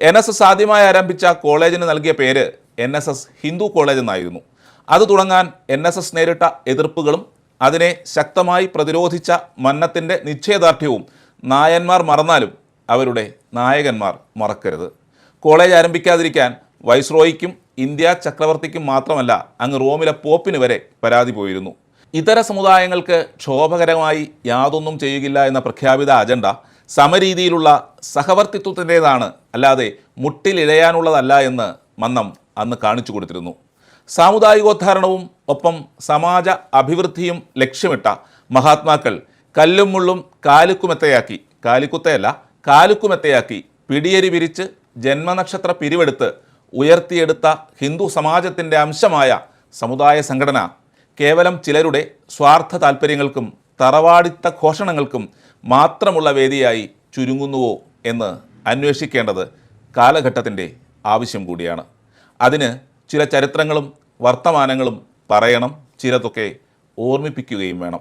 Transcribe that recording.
NSS ആദ്യമായി ആരംഭിച്ച കോളേജിന് നൽകിയ പേര് NSS ഹിന്ദു കോളേജ് എന്നായിരുന്നു. അത് തുടങ്ങാൻ NSS നേരിട്ട എതിർപ്പുകളും അതിനെ ശക്തമായി പ്രതിരോധിച്ച മന്നത്തിൻ്റെ നിശ്ചയദാർഢ്യവും നായന്മാർ മറന്നാലും അവരുടെ നായകന്മാർ മറക്കരുത്. കോളേജ് ആരംഭിക്കാതിരിക്കാൻ വൈസ്രോയിക്കും ഇന്ത്യ ചക്രവർത്തിക്കും മാത്രമല്ല അങ്ങ് റോമിലെ പോപ്പിന് വരെ പരാതി പോയിരുന്നു. ഇതര സമുദായങ്ങൾക്ക് ക്ഷോഭകരമായി യാതൊന്നും ചെയ്യുകയില്ല എന്ന പ്രഖ്യാപിത അജണ്ട സമരീതിയിലുള്ള സഹവർത്തിത്വത്തിൻ്റേതാണ്, അല്ലാതെ മുട്ടിലിഴയാനുള്ളതല്ല എന്ന് മന്നം അന്ന് കാണിച്ചു കൊടുത്തിരുന്നു. സാമുദായികോദ്ധാരണവും ഒപ്പം സമാജ അഭിവൃദ്ധിയും ലക്ഷ്യമിട്ട മഹാത്മാക്കൾ കല്ലും മുള്ളും കാലുക്കുമെത്തയാക്കി പിടിയരി വിരിച്ച് ജന്മനക്ഷത്ര പിരിവെടുത്ത് ഉയർത്തിയെടുത്ത ഹിന്ദു സമാജത്തിൻ്റെ അംശമായ സമുദായ സംഘടന കേവലം ചിലരുടെ സ്വാർത്ഥ താല്പര്യങ്ങൾക്കും തറവാടിത്ത ഘോഷണങ്ങൾക്കും മാത്രമുള്ള വേദിയായി ചുരുങ്ങുന്നുവോ എന്ന് അന്വേഷിക്കേണ്ടത് കാലഘട്ടത്തിൻ്റെ ആവശ്യം കൂടിയാണ്. അതിന് ചില ചരിത്രങ്ങളും വർത്തമാനങ്ങളും പറയണം, ചിലതൊക്കെ ഓർമ്മിപ്പിക്കുകയും വേണം.